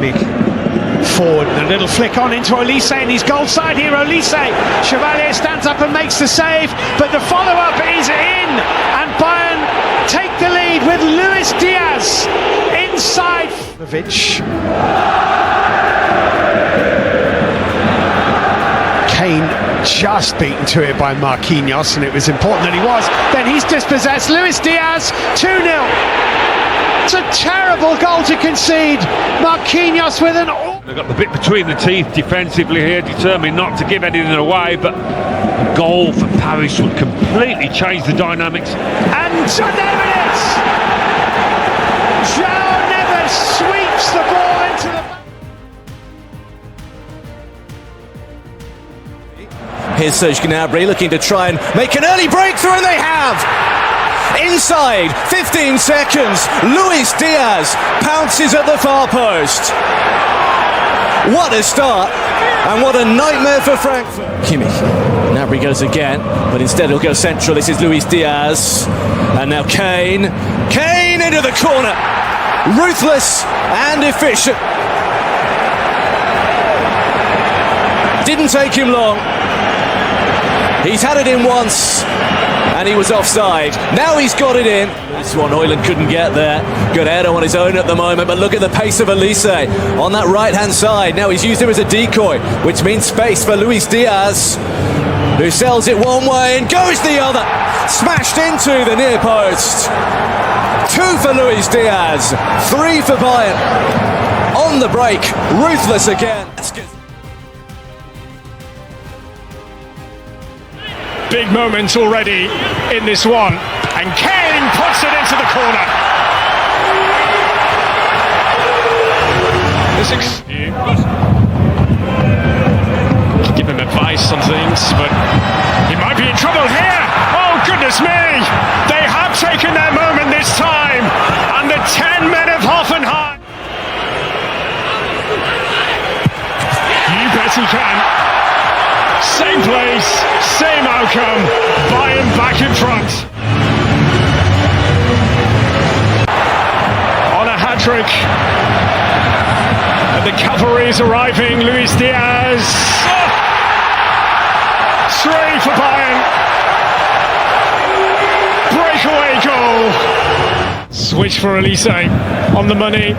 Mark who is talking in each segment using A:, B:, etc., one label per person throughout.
A: Munich. Forward, a little flick on into Olise, and he's goal side here. Olise, Chevalier stands up and makes the save, but the follow-up is in, and Bayern take the lead with Luis Diaz inside. Kane just beaten to it by Marquinhos, and it was important that he was. Then he's dispossessed. Luis Diaz, 2-0. It's a terrible goal to concede. Marquinhos with an...
B: They've got the bit between the teeth defensively here, determined not to give anything away, but a goal for Paris would completely change the dynamics.
A: And there it is! João Neves sweeps the ball into the...
C: Here's Serge Gnabry looking to try and make an early breakthrough, and they have! Inside 15 seconds, Luis Diaz pounces at the far post. What a start, and what a nightmare for Frankfurt. Kimmich, Gnabry goes again, but instead he'll go central. This is Luis Diaz, and now Kane into the corner. Ruthless and efficient. Didn't take him long. He's had it in once, and he was offside. Now he's got it in. This one Højlund couldn't get there. Good header on his own at the moment, but look at the pace of Olise on that right-hand side. Now he's used him as a decoy, which means space for Luis Diaz, who sells it one way and goes the other. Smashed into the near post. 2 for Luis Diaz, 3 for Bayern. On the break, ruthless again.
D: Big moment already in this one, and Kane puts it into the corner. Give him advice on things, but he might be in trouble here. Oh goodness me! They have taken their moment this time, and the 10 men of Hoffenheim. You bet he can. Same place, same outcome, Bayern back in front. On a hat-trick, and the cavalry is arriving. Luis Diaz, 3 for Bayern. Breakaway goal. Switch for Olise, on the money,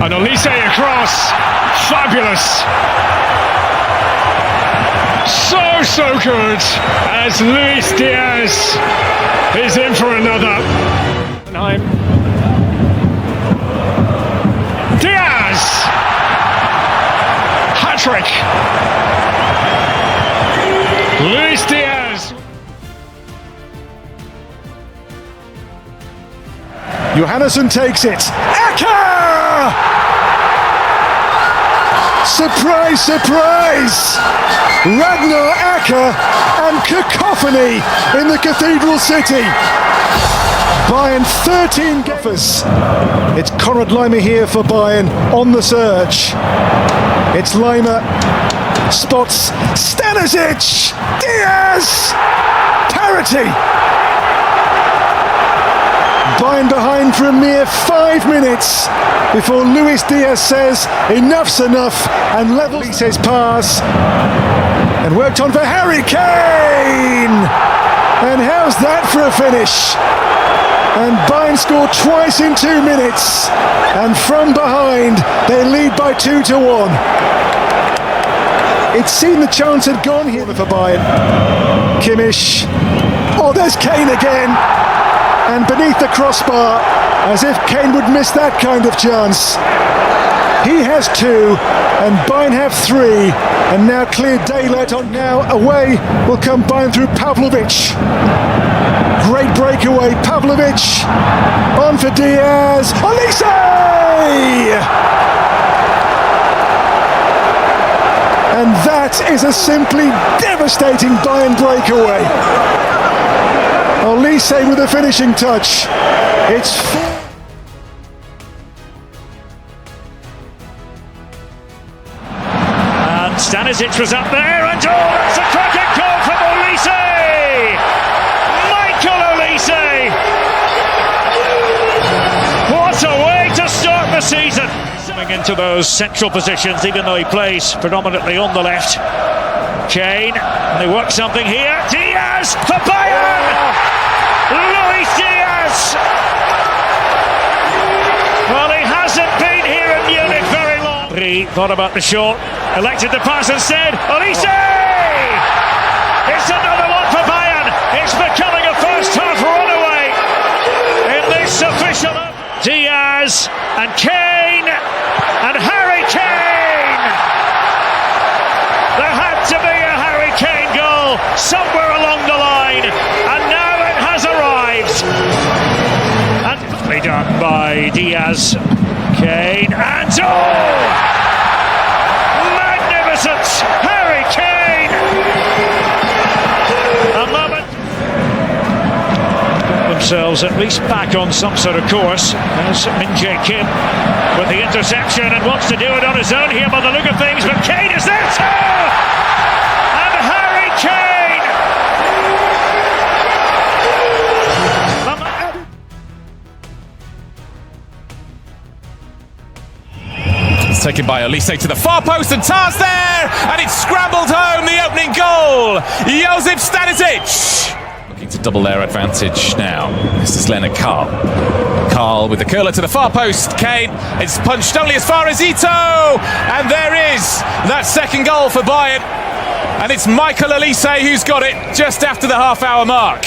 D: and Olise across, fabulous. So good, as Luis Diaz is in for another. Diaz! Hat-trick! Luis Diaz!
E: Johannesson takes it. Aka! Surprise, surprise! Ragnar Acker and cacophony in the cathedral city. Bayern 13 gaffers. It's Konrad Laimer here for Bayern on the surge. It's Laimer, spots Stanisic, Diaz, parity. Bayern behind for a mere 5 minutes before Luis Diaz says enough's enough and levels his pass and worked on for Harry Kane, and how's that for a finish? And Bayern scored twice in 2 minutes, and from behind they lead by 2-1. It seemed the chance had gone here for Bayern. Kimmich, oh there's Kane again, and beneath the crossbar, as if Kane would miss that kind of chance. He has 2, and Bayern have 3, and now clear daylight on. Now away will come Bayern through Pavlovic. Great breakaway, Pavlovic, on for Diaz, Olise! And that is a simply devastating Bayern breakaway. Olise with a finishing touch. It's 4.
D: And Stanisic was up there, and that's a cracking goal from Olise! Michael Olise! What a way to start the season. Coming into those central positions, even though he plays predominantly on the left. Kane, and they work something here. Diaz for Bayern! Luis Diaz! Well, he hasn't been here in Munich very long. He thought about the shot, elected to pass instead. Olise! It's another one for Bayern. It's becoming a first-half runaway in this official. Diaz and Kane and Harry Kane. There had to be a Harry Kane goal somewhere along the line, and now it has arrived. And done by Diaz, Kane, and magnificent Harry Kane. A moment. Themselves at least back on some sort of course. There's Min-jae Kim with the interception and wants to do it on his own here by the look of things, but Kane is there too! And Harry Kane!
C: It's taken by Olise to the far post, and Tars there! And it's scrambled home, the opening goal! Josip Stanisic! Looking to double their advantage now. This is Leonard Carl. Carl with the curler to the far post. Kane, it's punched only as far as Ito! And there is that second goal for Bayern. And it's Michael Olise who's got it just after the half-hour mark.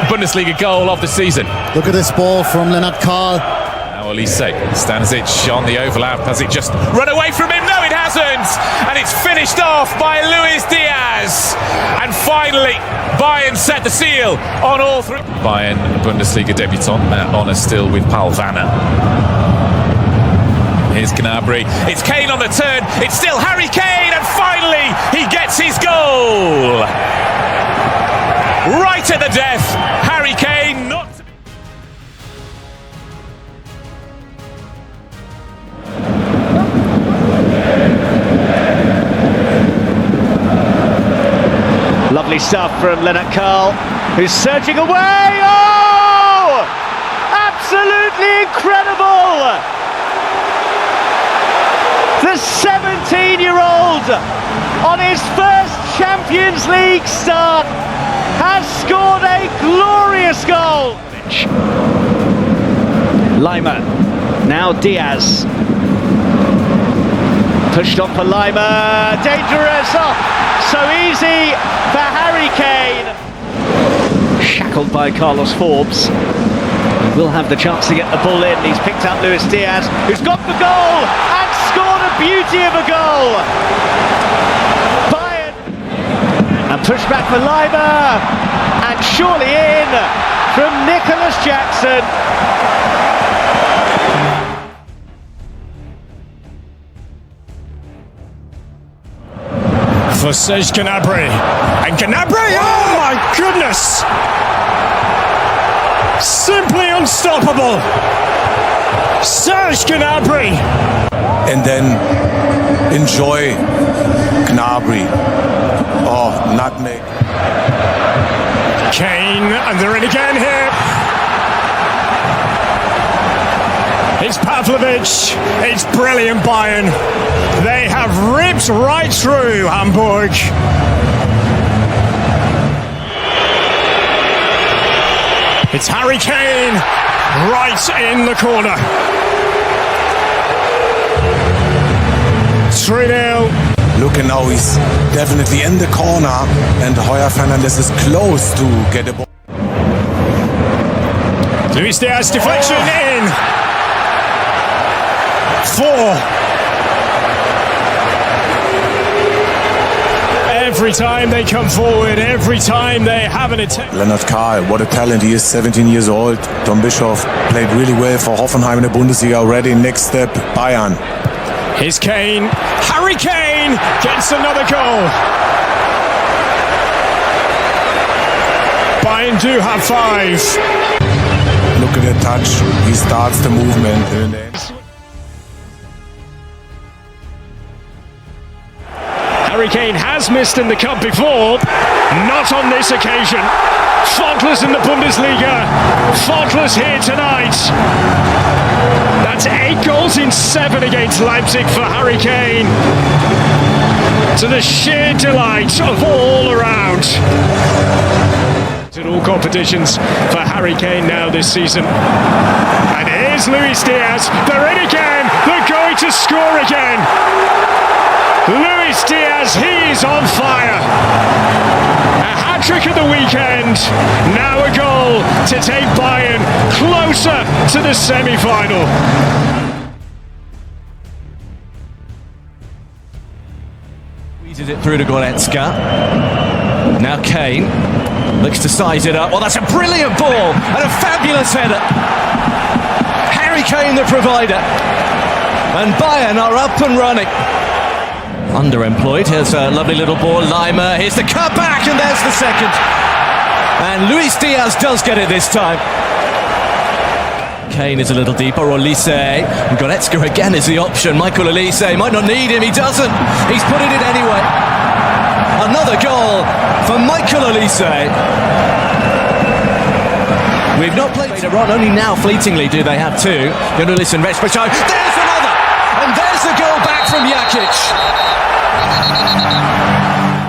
C: Bundesliga goal of the season.
F: Look at this ball from Leonard Carl.
C: Now Olise, Stanisic on the overlap. Has it just run away from him? No, it hasn't! And it's finished off by Luis Diaz. And finally, Bayern set the seal on all three. Bayern Bundesliga debutant, that honour still with Paul Vanna. Here's Gnabry. It's Kane on the turn. It's still Harry Kane, and finally he gets his goal. Right at the death, Harry Kane. Not.
A: Lovely stuff from Leonard Carl, who's surging away. Oh! Absolutely incredible! The 17-year-old, on his first Champions League start, has scored a glorious goal. Lima, now Diaz. Pushed on for Lima, dangerous, oh, so easy for Harry Kane. Shackled by Carlos Forbes. He will have the chance to get the ball in. He's picked up Luis Diaz, who's got the goal and scored a beauty of a goal. Bayern, and pushed back for Lima, and surely in from Nicholas Jackson.
D: For Serge Gnabry, and Gnabry, oh my goodness! Simply unstoppable! Serge Gnabry!
G: And then enjoy Gnabry. Oh, nutmeg.
D: Kane, and they're in again here. It's Pavlovic. It's brilliant, Bayern. They have ripped right through Hamburg. It's Harry Kane right in the corner. 3-0.
G: Look, and now he's definitely in the corner, and Heuer Fernandez is close to get a ball.
D: Luis Diaz deflection in. 4. Every time they come forward, every time they have an attack.
G: Leonard Carl, what a talent. He is 17 years old. Tom Bischoff played really well for Hoffenheim in the Bundesliga already. Next step, Bayern.
D: Here's Kane. Harry Kane gets another goal. Bayern do have 5.
G: Look at the touch. He starts the movement.
D: Harry Kane has missed in the cup before, not on this occasion. Faultless in the Bundesliga, faultless here tonight. That's 8 goals in 7 against Leipzig for Harry Kane, to the sheer delight of all around. In all competitions for Harry Kane now this season. And here's Luis Diaz. They're in again. They're going to score again. Luis Diaz, he's on fire. A hat-trick at the weekend. Now a goal to take Bayern closer to the semi-final.
C: Squeezes it through to Goretzka. Now Kane looks to size it up. Well, that's a brilliant ball and a fabulous header. Harry Kane, the provider. And Bayern are up and running. Underemployed. Here's a lovely little ball. Lima. Here's the cutback, and there's the second. And Luis Diaz does get it this time. Kane is a little deeper. Olise. And Goretzka again is the option. Michael Olise might not need him. He doesn't. He's put it in anyway. Another goal for Michael Olise. We've not played it on. Only now, fleetingly, do they have two. You're going to listen, Respecho. There's another! And there's the goal back from Jakic.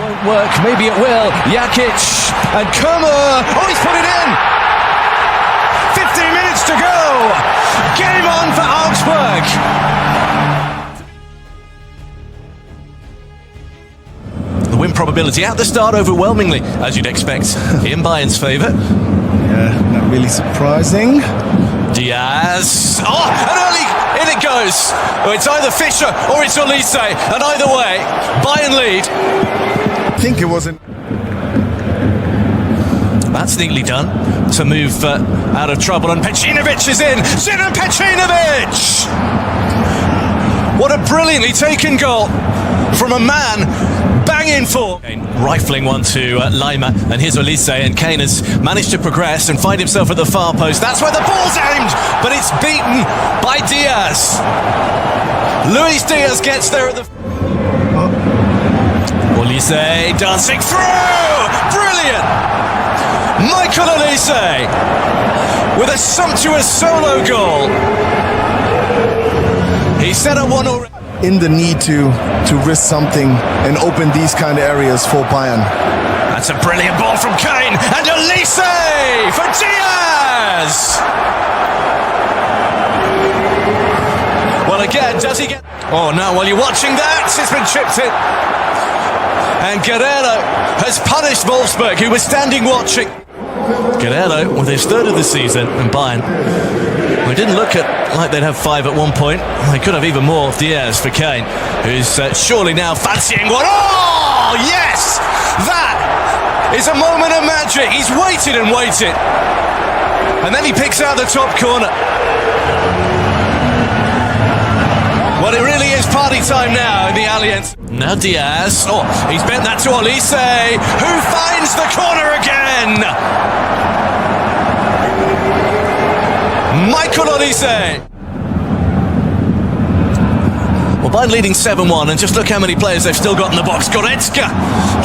C: Won't work. Maybe it will. Jakic and Kummer. Oh, he's put it in! 15 minutes to go! Game on for Augsburg! The win probability at the start overwhelmingly, as you'd expect, in Bayern's favour.
E: Yeah, not really surprising.
C: Diaz. Oh, and early in it goes. It's either Fischer or it's Olise, and either way, Bayern lead.
E: I think it wasn't.
C: That's neatly done to move out of trouble, and Pecinovic is in. Zidan Pecinovic! What a brilliantly taken goal from a man banging for. Rifling one to Lima, and here's Olise, and Kane has managed to progress and find himself at the far post. That's where the ball's aimed, but it's beaten by Diaz. Luis Diaz gets there at the... Olise dancing through! Brilliant! Michael Olise with a sumptuous solo goal. He set up one already.
E: In the need to risk something and open these kind of areas for Bayern.
C: That's a brilliant ball from Kane, and Olise for Diaz! Well, again, does he get... Oh, no, while you're watching that, it's been chipped in. And Guerrero has punished Wolfsburg, who was standing watching. Guerrero with his third of the season, and Bayern, we didn't look like they'd have 5 at one point. They could have even more. Diaz for Kane, who's surely now fancying one. Oh, yes! That is a moment of magic. He's waited and waited. And then he picks out the top corner. Well, it really is party time now in the Allianz. Now Diaz. Oh, he's bent that to Olise, who finds the corner again. Michael Olise. Well, Bayern leading 7-1, and just look how many players they've still got in the box. Goretzka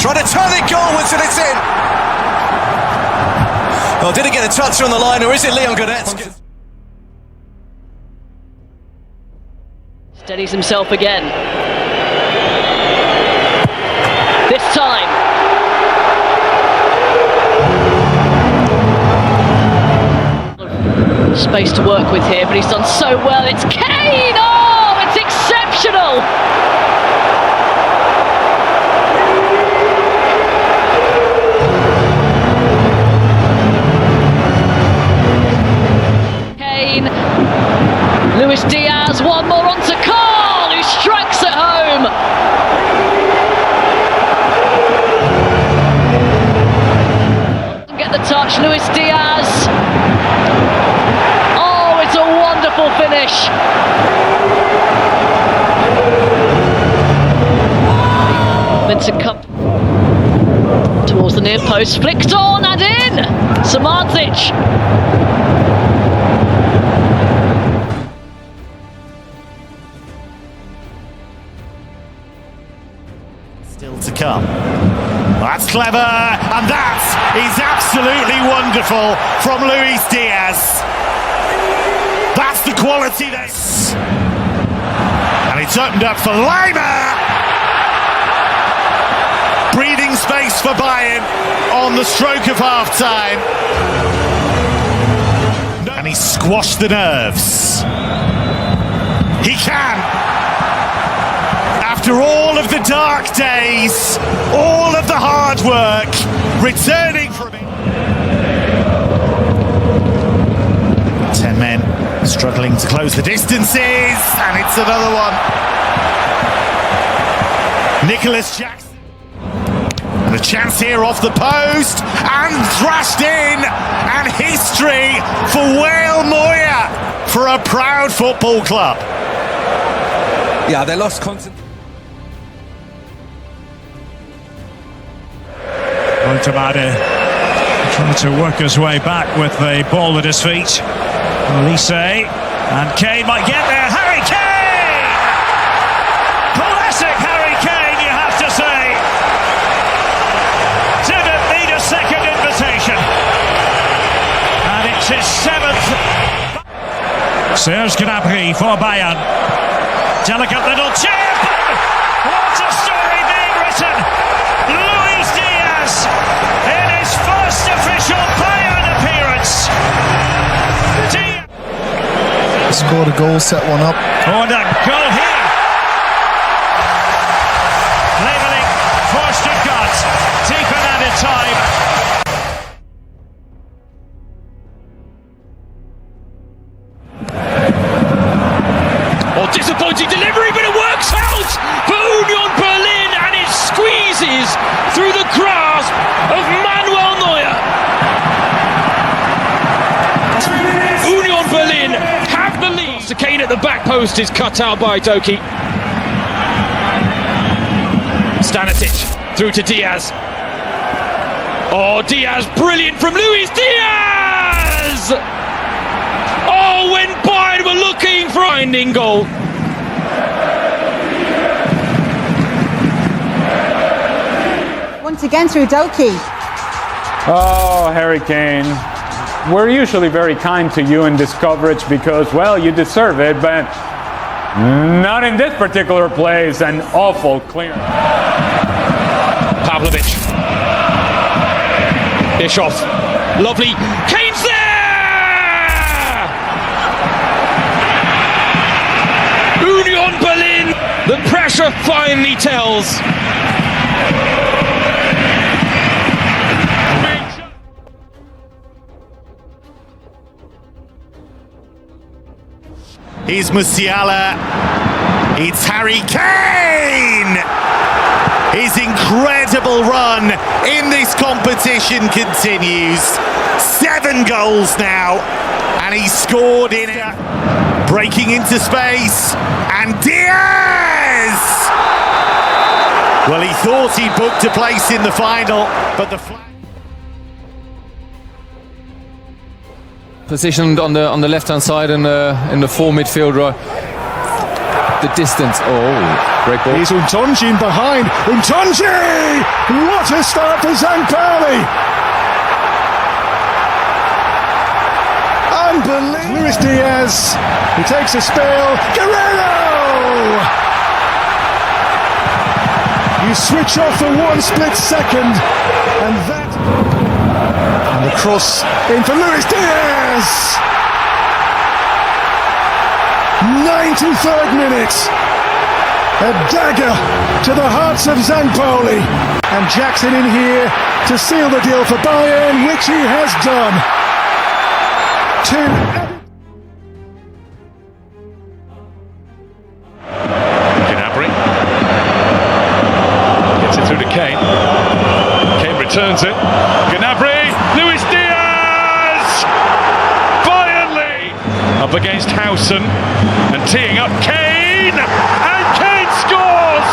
C: trying to turn it goalwards, and it's in. Oh, did he get a touch on the line, or is it Leon Goretzka?
H: Steadies himself again. This time. Space to work with here, but he's done so well. It's Kane! Oh, it's exceptional! Kane. Luis Diaz, one more onto Carl, who strikes at home. Doesn't get the touch, Luis Diaz. Oh, it's a wonderful finish. Vincent Cup towards the near post, flicked on and in. Samardzic.
I: Still to come. That's clever, and that is absolutely wonderful from Luis Diaz. That's the quality that's... opened up for Lima. Breathing space for Bayern on the stroke of half-time. And he squashed the nerves. He can. After all of the dark days, all of the hard work, returning from it. 10 men struggling to close the distances, and it's another one. Nicholas Jackson. And a chance here off the post, and thrashed in, and history for Real Madrid, for a proud football club.
C: Yeah, they lost concentration.
D: Tamada trying to work his way back with the ball at his feet. Elise, and Kane might get there. Harry Kane! Classic Harry Kane, you have to say. Didn't need a second invitation. And it's his 7th. Serge Gnabry for Bayern. Delicate little chip. What a story being written. Luis Diaz in his first official Bayern appearance.
F: Scored a goal, set one up.
D: Oh, and a goal here. Leveling for Stuttgart. Deep in added time.
J: Oh, disappointing delivery, but it works out for Union Berlin, and it squeezes through the grasp of Manuel Neuer. Union Berlin have the lead. The Kane at the back post is cut out by Doki. Stanisic through to Diaz. Oh, Diaz, brilliant from Luis Diaz! Oh, when Bayern were looking for a finding goal.
K: Once again through Doki.
L: Oh, Harry Kane. We're usually very kind to you in this coverage because, well, you deserve it, but not in this particular play. It's an awful clearance.
J: Pavlovic. Bischoff. Lovely. Kane's there! Union Berlin. The pressure finally tells.
I: Here's Musiala. It's Harry Kane! His incredible run in this competition continues. 7 goals now, and he scored in it. Breaking into space, and Diaz! Well, he thought he'd booked a place in the final, but the
C: Positioned on the left-hand side in the full midfield row. The distance. Oh, great ball.
E: Here's Untonji in behind. Untonji! What a start for Zankpali! Unbelievable. Luis Diaz. He takes a spill. Guerrero! You switch off for 1 split second, and that. And the cross in for Luis Diaz! 93rd minute. A dagger to the hearts of Zankpali. And Jackson in here to seal the deal for Bayern, which he has done.
D: Gnabry gets it through to Kane. Kane returns it. Gnabry, Luis Diaz! Bayern lead! Up against Howson and teeing up Kane! And Kane scores!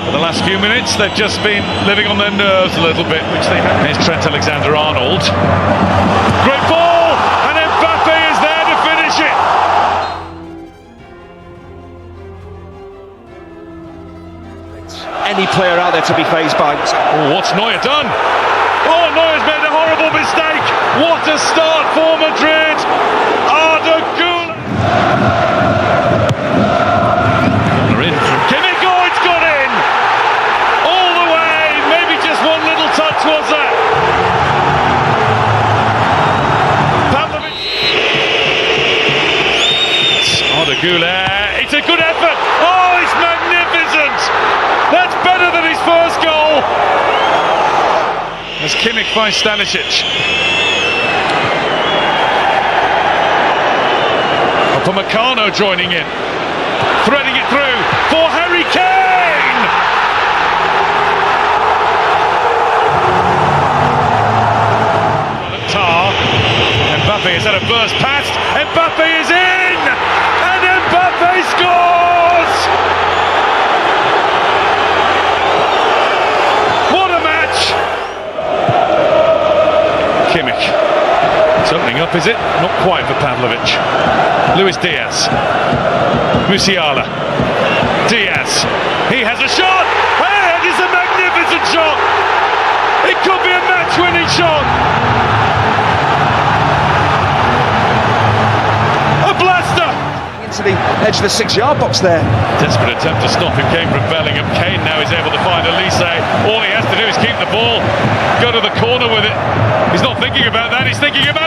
D: For the last few minutes, they've just been living on their nerves a little bit, which they have. Here's Trent Alexander-Arnold. Great ball! And Mbappe is there to finish it!
J: Any player out there to be faced by.
D: Oh, what's Neuer done? Oh, Neuer's made a horrible mistake. What a start for Madrid. Arda Güler.
B: Goulet, it's a good effort. Oh, it's magnificent. That's better than his first goal. As Kimmich finds Stanisic. Upamecano joining in, threading it through for Harry Kane. Tar. Mbappe has had a burst past. Mbappe is in, and Mbappe scores. What a match! Kimmich. It's opening up, is it? Not quite for Pavlovic. Luis Diaz. Musiala. Diaz. He has a shot! And it is a magnificent shot! It could be a match-winning shot! A blaster!
M: Into the edge of the 6-yard box there.
B: Desperate attempt to stop him came from Bellingham. Kane now is able to find Elise. All he has to do is keep the ball, go to the corner with it. He's not thinking about that, he's thinking about